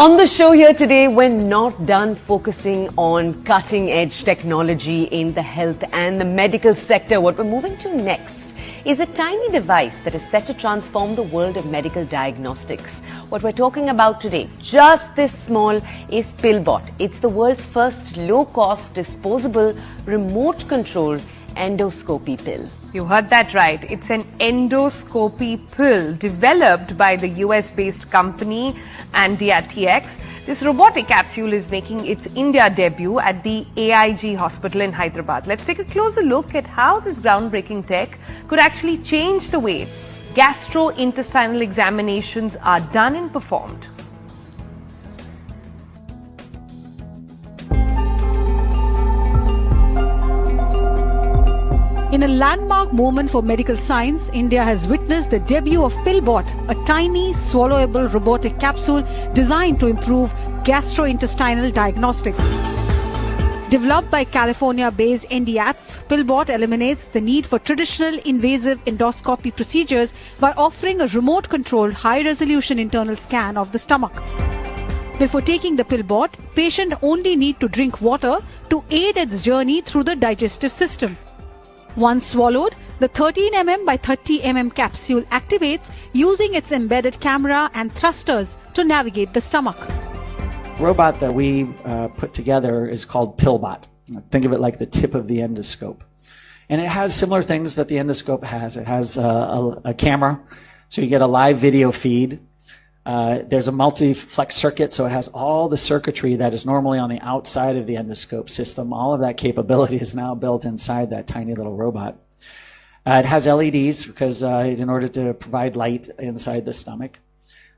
On the show here today, we're not done focusing on cutting-edge technology in the health and the medical sector. What we're moving to next is a tiny device that is set to transform the world of medical diagnostics. What we're talking about today, just this small, is PillBot. It's the world's first low-cost, disposable, remote-controlled endoscopy pill. You heard that right. It's an endoscopy pill developed by the US-based company AIG. This robotic capsule is making its India debut at the AIG Hospital in Hyderabad. Let's take a closer look at how this groundbreaking tech could actually change the way gastrointestinal examinations are done and performed. In a landmark moment for medical science, India has witnessed the debut of PillBot, a tiny, swallowable robotic capsule designed to improve gastrointestinal diagnostics. Developed by California-based NDATS, PillBot eliminates the need for traditional invasive endoscopy procedures by offering a remote-controlled, high-resolution internal scan of the stomach. Before taking the PillBot, patient only need to drink water to aid its journey through the digestive system. Once swallowed, the 13 mm by 30 mm capsule activates using its embedded camera and thrusters to navigate the stomach. The robot that we put together is called PillBot. Think of it like the tip of the endoscope. And it has similar things that the endoscope has. It has a camera, so you get a live video feed. There's a multi-flex circuit, so it has all the circuitry that is normally on the outside of the endoscope system. All of that capability is now built inside that tiny little robot. It has LEDs because in order to provide light inside the stomach.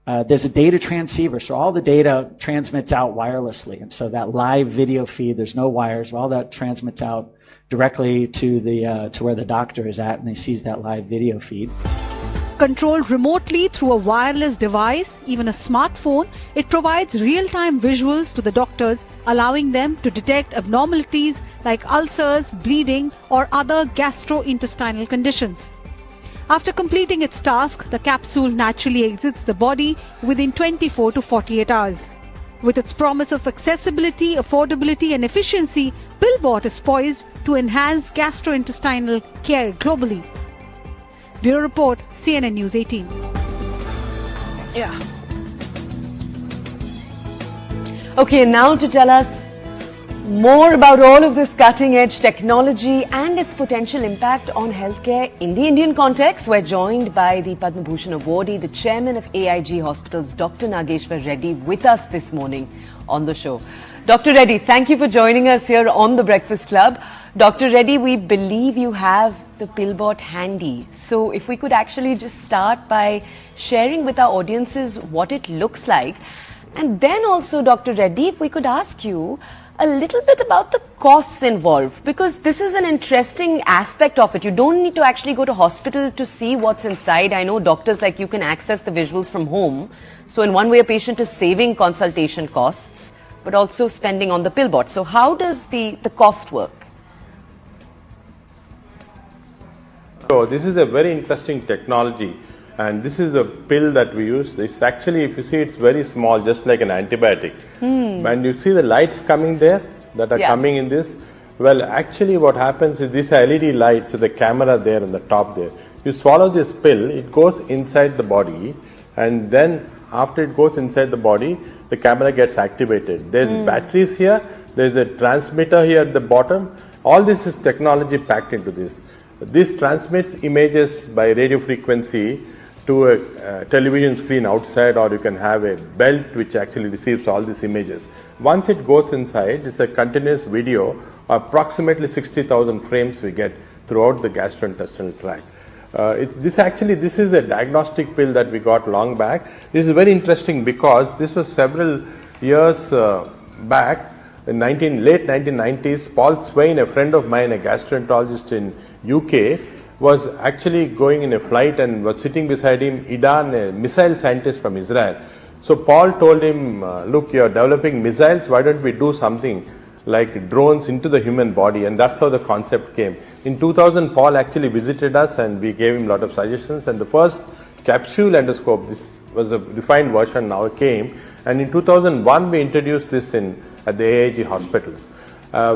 There's a data transceiver, so all the data transmits out wirelessly. And so that live video feed, there's no wires, all that transmits out directly to where the doctor is at, and they sees that live video feed. Controlled remotely through a wireless device, even a smartphone, it provides real-time visuals to the doctors, allowing them to detect abnormalities like ulcers, bleeding, or other gastrointestinal conditions. After completing its task, the capsule naturally exits the body within 24 to 48 hours. With its promise of accessibility, affordability, and efficiency, PillBot is poised to enhance gastrointestinal care globally. Bureau Report, CNN News 18. Yeah. Okay, now to tell us more about all of this cutting-edge technology and its potential impact on healthcare in the Indian context, we're joined by the Padma Bhushan awardee, the chairman of AIG Hospital's Dr. Nageshwar Reddy, with us this morning on the show. Dr. Reddy, thank you for joining us here on The Breakfast Club. Dr. Reddy, we believe you have the PillBot handy. So if we could actually just start by sharing with our audiences what it looks like. And then also, Dr. Reddy, if we could ask you a little bit about the costs involved, because this is an interesting aspect of it. You don't need to actually go to hospital to see what's inside. I know doctors like you can access the visuals from home. So in one way, a patient is saving consultation costs, but also spending on the PillBot. So how does the cost work? So this is a very interesting technology, and this is the pill that we use. It's actually, if you see, it's very small, just like an antibiotic. And you see the lights coming there that are coming in this. Well, actually what happens is these are LED lights with the camera there on the top there. You swallow this pill, it goes inside the body, and then after it goes inside the body, the camera gets activated. There's batteries here, there's a transmitter here at the bottom. All this is technology packed into this. This transmits images by radio frequency to a television screen outside, or you can have a belt which actually receives all these images. Once it goes inside, it's a continuous video, approximately 60,000 frames we get throughout the gastrointestinal tract. This is a diagnostic pill that we got long back. This is very interesting because this was several years back, in late 1990s. Paul Swain, a friend of mine, a gastroenterologist in UK, was actually going in a flight and was sitting beside him Idan, a missile scientist from Israel. So Paul told him, look, you're developing missiles, why don't we do something like drones into the human body? And that's how the concept came. In 2000, Paul actually visited us and we gave him a lot of suggestions, and the first capsule endoscope, this was a refined version now came, and in 2001 we introduced this at the AIG hospitals.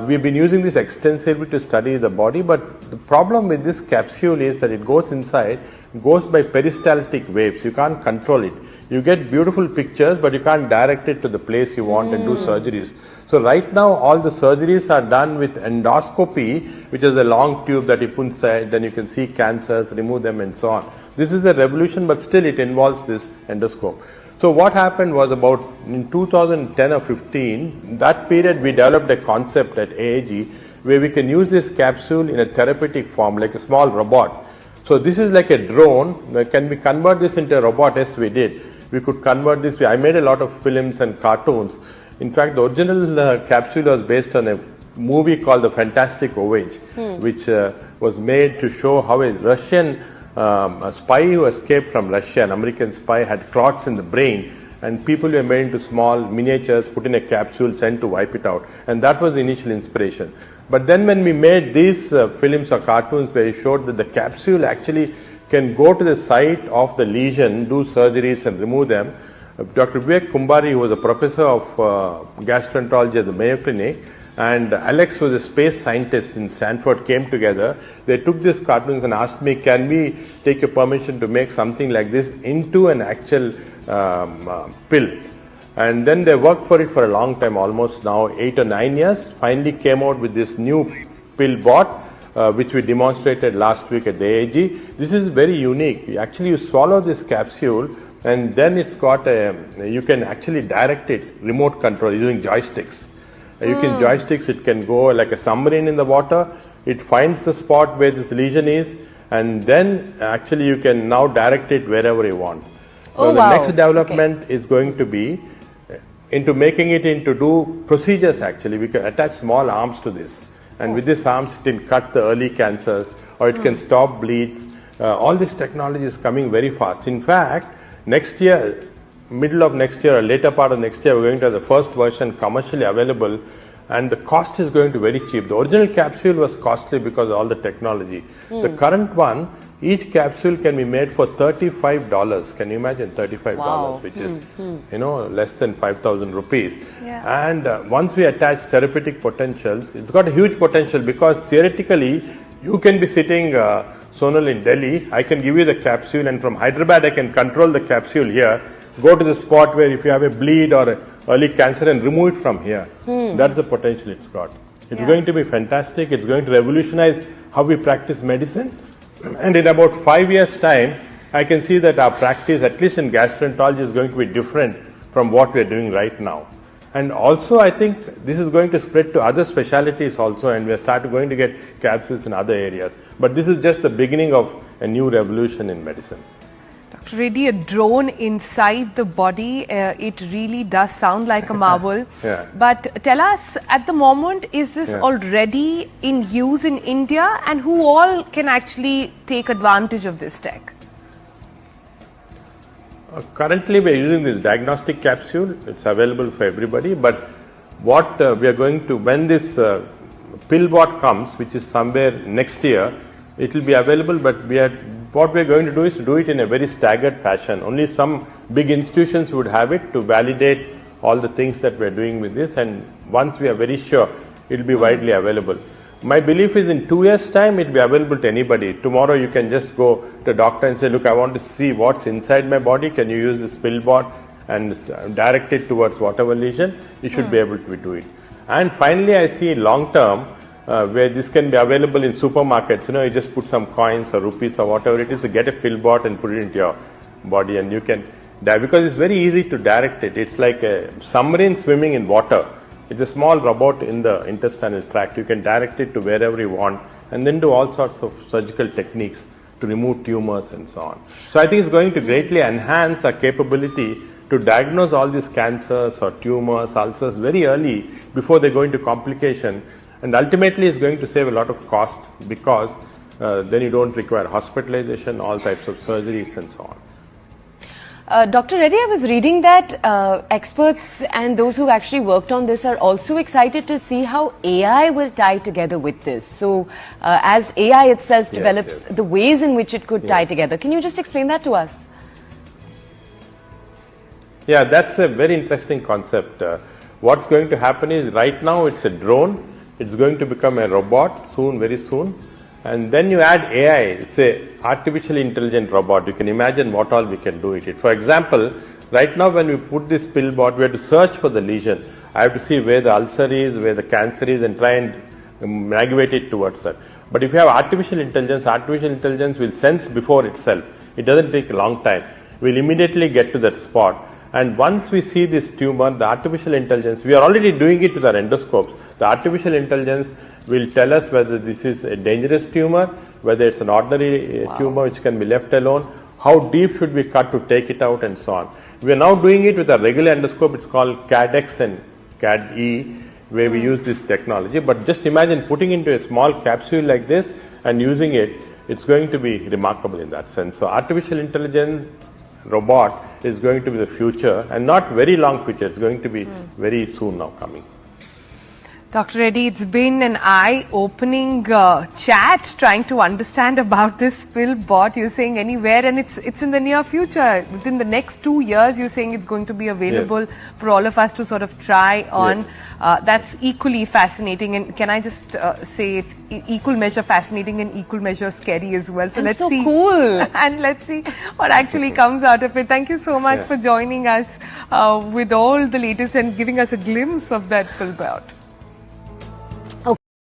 We've been using this extensively to study the body, but the problem with this capsule is that it goes inside, goes by peristaltic waves. You can't control it. You get beautiful pictures, but you can't direct it to the place you want and do surgeries. So right now, all the surgeries are done with endoscopy, which is a long tube that you put inside, then you can see cancers, remove them and so on. This is a revolution, but still it involves this endoscope. So what happened was about in 2010 or 15, that period we developed a concept at AIG where we can use this capsule in a therapeutic form, like a small robot. So this is like a drone. Can we convert this into a robot? Yes, we did. We could convert this. I made a lot of films and cartoons. In fact, the original capsule was based on a movie called The Fantastic Voyage, which was made to show how a Russian a spy who escaped from Russia, an American spy, had clots in the brain, and people were made into small miniatures, put in a capsule, sent to wipe it out. And that was the initial inspiration. But then when we made these films or cartoons where we showed that the capsule actually can go to the site of the lesion, do surgeries and remove them, Dr. Vivek Kumbari, who was a professor of gastroenterology at the Mayo Clinic, and Alex was a space scientist in Stanford, came together. They took these cartoons and asked me, can we take a permission to make something like this into an actual pill? And then they worked for it for a long time, almost now 8 or 9 years. Finally came out with this new PillBot, which we demonstrated last week at the AIG. This is very unique. Actually, you swallow this capsule, and then it's got you can actually direct it, remote control, using joysticks. You can joysticks, it can go like a submarine in the water. It finds the spot where this lesion is, and then actually you can now direct it wherever you want. So the next development is going to be into making it into do procedures actually. We can attach small arms to this, and with these arms it can cut the early cancers, or it can stop bleeds. All this technology is coming very fast. In fact, next year, middle of next year or later part of next year, we're going to have the first version commercially available, and the cost is going to be very cheap. The original capsule was costly because of all the technology. The current one, each capsule can be made for $35. Can you imagine $35, which is less than 5,000 rupees. Yeah. And once we attach therapeutic potentials, it's got a huge potential because theoretically you can be sitting Sonal in Delhi, I can give you the capsule, and from Hyderabad I can control the capsule here, go to the spot where if you have a bleed or early cancer and remove it from here. That's the potential it's got. It's going to be fantastic. It's going to revolutionize how we practice medicine. And in about 5 years' time, I can see that our practice, at least in gastroenterology, is going to be different from what we are doing right now. And also, I think this is going to spread to other specialties also, and we are going to get capsules in other areas. But this is just the beginning of a new revolution in medicine. Dr. Reddy, a drone inside the body, it really does sound like a marvel. But tell us, at the moment, is this already in use in India, and who all can actually take advantage of this tech? Currently, we are using this diagnostic capsule. It's available for everybody. But what we are going to, when this PillBot comes, which is somewhere next year, it will be available. But what we are going to do is to do it in a very staggered fashion. Only some big institutions would have it to validate all the things that we are doing with this. And once we are very sure, it will be widely available. My belief is in 2 years' time, it will be available to anybody. Tomorrow, you can just go to a doctor and say, look, I want to see what's inside my body. Can you use this PillBot and direct it towards whatever lesion? You should be able to do it. And finally, I see long term, where this can be available in supermarkets. You just put some coins or rupees or whatever it is, to get a PillBot and put it into your body, and you can because it's very easy to direct it. It's like a submarine swimming in water. It's a small robot in the intestinal tract. You can direct it to wherever you want, and then do all sorts of surgical techniques to remove tumors and so on. So I think it's going to greatly enhance our capability to diagnose all these cancers or tumors, ulcers very early before they go into complication. And ultimately, it's going to save a lot of cost because then you don't require hospitalization, all types of surgeries and so on. Dr. Reddy, I was reading that experts and those who actually worked on this are also excited to see how AI will tie together with this. So, as AI itself develops, the ways in which it could tie together. Can you just explain that to us? Yeah, that's a very interesting concept. What's going to happen is right now it's a drone. It's going to become a robot soon, very soon. And then you add AI. It's a artificially intelligent robot. You can imagine what all we can do with it. For example, right now when we put this PillBot, we have to search for the lesion. I have to see where the ulcer is, where the cancer is, and try and navigate it towards that. But if you have artificial intelligence will sense before itself. It doesn't take a long time. We'll immediately get to that spot. And once we see this tumor, the artificial intelligence, we are already doing it with our endoscopes. The artificial intelligence will tell us whether this is a dangerous tumor, whether it's an ordinary tumor which can be left alone, how deep should we cut to take it out, and so on. We are now doing it with a regular endoscope. It's called CADX and CAD-E, where we use this technology. But just imagine putting into a small capsule like this and using it. It's going to be remarkable in that sense. So artificial intelligence robot is going to be the future, and not very long future. It's going to be very soon now coming. Dr. Reddy, it's been an eye-opening chat trying to understand about this PillBot. You're saying anywhere, and it's in the near future. Within the next 2 years, you're saying it's going to be available for all of us to sort of try on. That's equally fascinating. And can I just say it's equal measure fascinating and equal measure scary as well. So and let's so see. Cool. And let's see what actually comes out of it. Thank you so much for joining us with all the latest and giving us a glimpse of that PillBot.